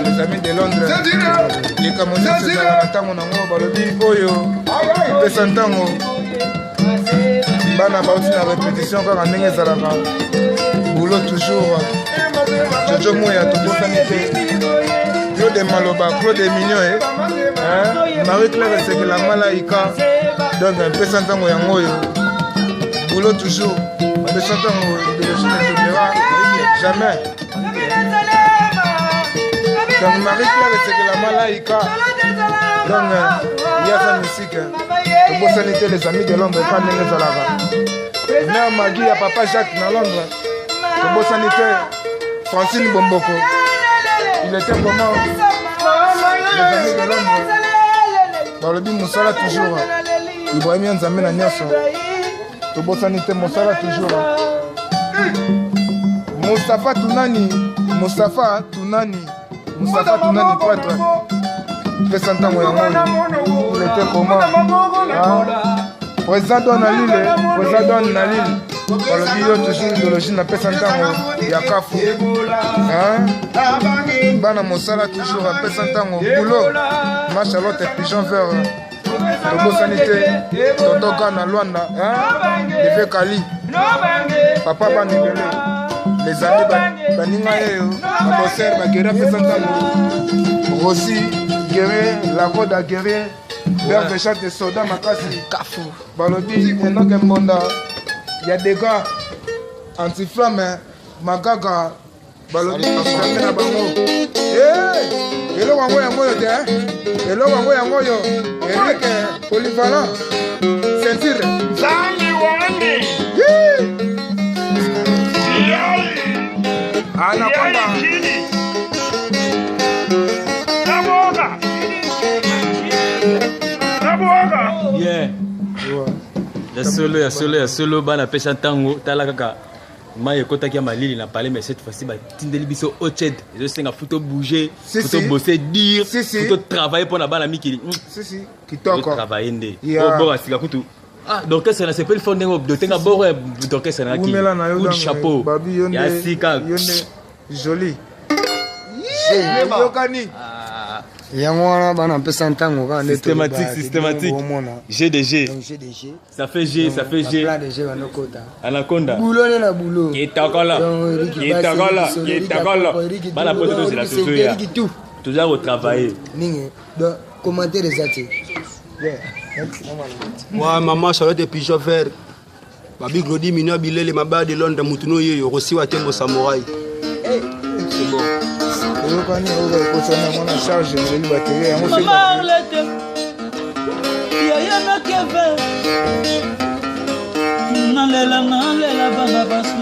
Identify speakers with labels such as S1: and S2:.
S1: Les amis de Londres, les Camerounais se sont bana bauti na répétition kaka ndenge ezalaka boulot toujours Jojo Moya tobosani te Claude Maloba Claude Mignon Marie-Claire Esekela Malaika donc mpesa ntango yango oyo boulot toujours mpesa ntango idéologie ne tombera jamais donc Marie-Claire Esekela Malaika donc yaza musique tobosani te les amis de Londres epa ndenge ezalaka mère Magui ya papa Jacques na Londres tobosani te Francine Bomboko il était comment les amis de Londres balobi mosala toujours Ibrahim Nzambe na nyonso tobosani te mosala toujours Moustapha Tunani poète pesa ntango yango il était comment président Don na Lille balobi yo toujours idéologie na pesa ntango ya kafu bana mosala toujours apesa ntango boulot ma Charlotte pigeon vert tobosani te totoka na Luanda Eve Kali papa banibele les amis baninga yeyo baboser bageri apesa ntango Rossi guerrier la code à guerrier vers des chats de soldats makasi kafu balobi enoke mbonda ya des gars anti-flamme magaga balobi kame na bango eloko yango yango yo te eloko yango yango yo Eric polyvalent ceinture Zali Wandi anakonda
S2: yeah ya solo bana pesa ntango tala kaka mai ekotaki ya malili na parler mais cette fois-ci batindeli biso oched ezosenga futo bouger futo bosser dire futo travailler pour na bana mikili
S1: kitoko
S2: travailler nde bo asika kutu donc ça c'est pas le fond de tenga bo donc ça na ki coup de chapeau ya sika
S1: joli yokani
S3: yango wana bana pesa ntango ka
S2: systématique GDG ça fait G
S3: plein de G banokota
S2: anaconda
S3: boulot na boulot
S2: kitakola bana pote de la société toujours au travail
S3: ninge donc commenter les atis
S4: moi maman Charlotte pigeon vert babi Glody Mignon bilele mabaya de Londres mutuno yeyo Rossi wa tembo samouraï c'est bon
S1: oyokani oyo ekosana mwana charge ezeli baterie yango
S5: nalela bana basi